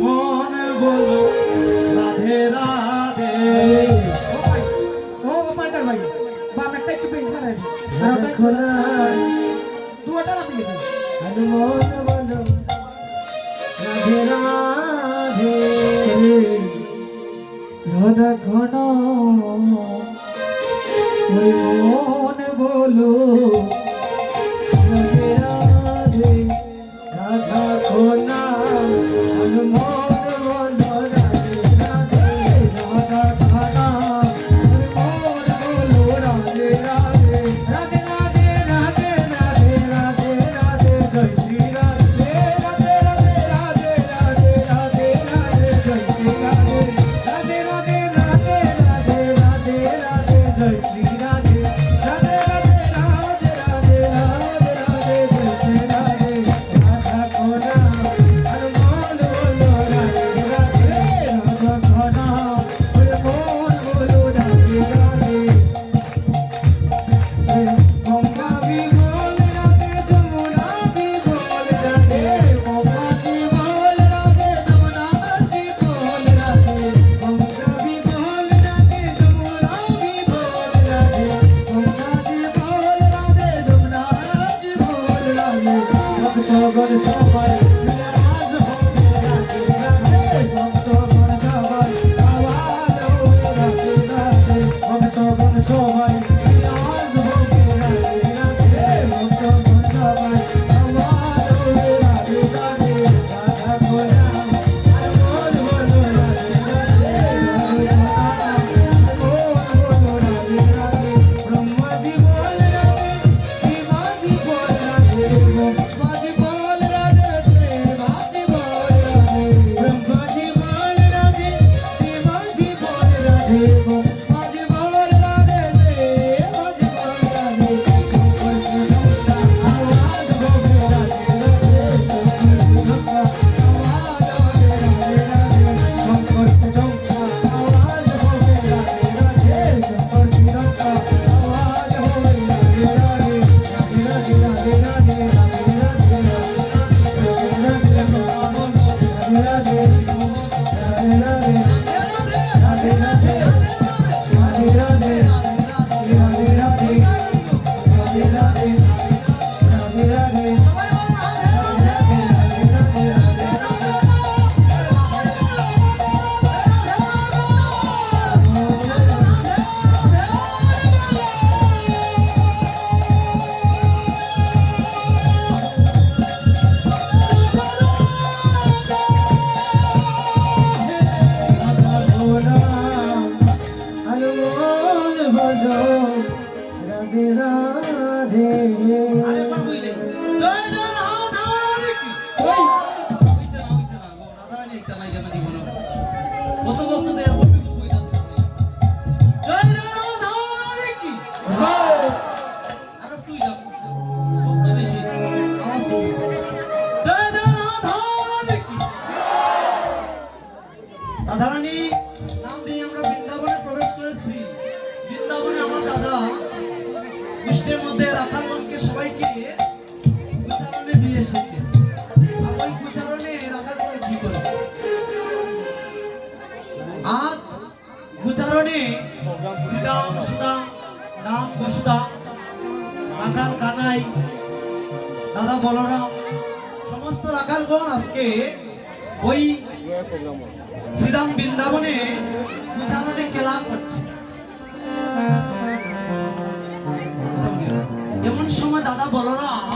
মন বলো রাধে রাধে। ও ভাই, ও বাপাটার ভাই, বাপাটা একটু বেশি বানাই দিন। আর ওটা খোলা দুয়াটা না দিলে মন বলো রাধে রাধে। রাধা ঘন ওই মন বলো রাধে রাধে। রাধা খোলা মন বলো রাধে রাধে। রাধা ঘন ওই মন বলো রাধে রাধে। রাধে রাধে রাধে রাধে রাধে রাধে জয় শ্রী রাধে। রাধে রাধে রাধে রাধে রাধে রাধে জয় শ্রী রাধে। রাধে রাধে রাধে রাধে রাধে রাধে জয় শ্রী রাধে। রাধে রাধে রাধে রাধে রাধে রাধে জয় শ্রী রাধে। রাধা খোলা আর মন বলো রাধে রাধে। রাধা ঘন ওই মন বলো রাধে রাধে। গঙ্গা বিমল রাধে যমুনা বিমল রাধে। গঙ্গা কি বল রাধে যমুনা কি বল রাধে। গঙ্গা বিমল রাধে যমুনা বিমল রাধে। গঙ্গা কি বল রাধে যমুনা কি বল রাধে। ভক্তগণ সবাই মিলে আজ হবে রাধে রাধে। ভক্তগণ সবাই আওয়াজ হবে রাধে রাধে। ভক্তগণ সবাই মিলে আজ হবে রাধে রাধে। ভক্তগণ সবাই আওয়াজ হবে রাধে রাধে। রাধা খোলা আর মন বলো রাধে রাধে। ব্রহ্মাজি বল রাধে শিবাজি বল রাধে। ব্রহ্মাজি বল রাধে শিবাজি বল রাধে। শঙ্কর শ্রীলঙ্কা আওয়াজ হবে রাধে রাধে। রাধে রাধে রাধে রাধে রাধে রাধে রাধে। রাধারানী নাম নিয়ে আমরা বৃন্দাবনে প্রবেশ করেছি। বৃন্দাবনে আমার দাদা কৃষ্ণের মধ্যে রাধাগণকে সবাইকে উচ্চারণে দিয়ে এসেছে। আর ওই উচ্চারণে রাধাগণ কি করেছে? আর উচ্চারণে শ্রীরাম সুদাম রাম বসুদা রাখাল কানাই দাদা বলরাম সমস্ত রাখালগণ আজকে ওই শ্রীরাম বৃন্দাবনে উচ্চারণে খেলা করছে। এমন সময় দাদা বলরাম